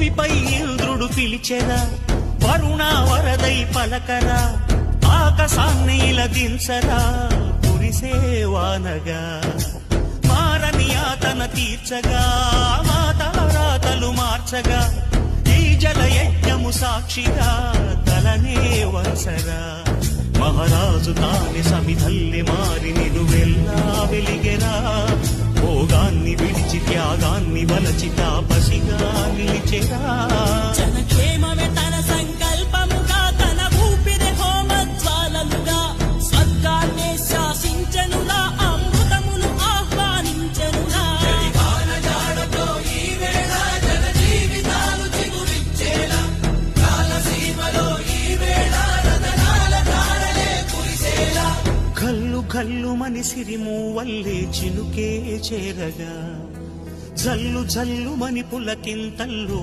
భూమిపై ఇంద్రుడు పిలిచెరా, వరుణ వరదై పలకరా, ఆకాశాన్ని ఇలదించరా, కురిసేవానగా మారని ఆతన తీర్చగా, మాతారాతలు మార్చగా, ఈ జల యజ్ఞము సాక్షిగా తలనే వరసరా. మహారాజు తాని సమిధల్లి మారి నిలువెల్లా వెలిగెరా, భోగాన్ని విడిచి త్యాగాన్ని వలచి తాపసిగా నిలిచెరా. జనక్షేమమే తన సంకల్పముగా, తన ఊపిరి హోమజ్వాలలుగా, స్వర్గాన్నే శాసించనురా, అమృతమును ఆహ్వానించనురా. కల్లు కల్లు మని సిరిము వల్లే చినుకే చేరగా, జల్లు జల్లు మని పులకింతల్లు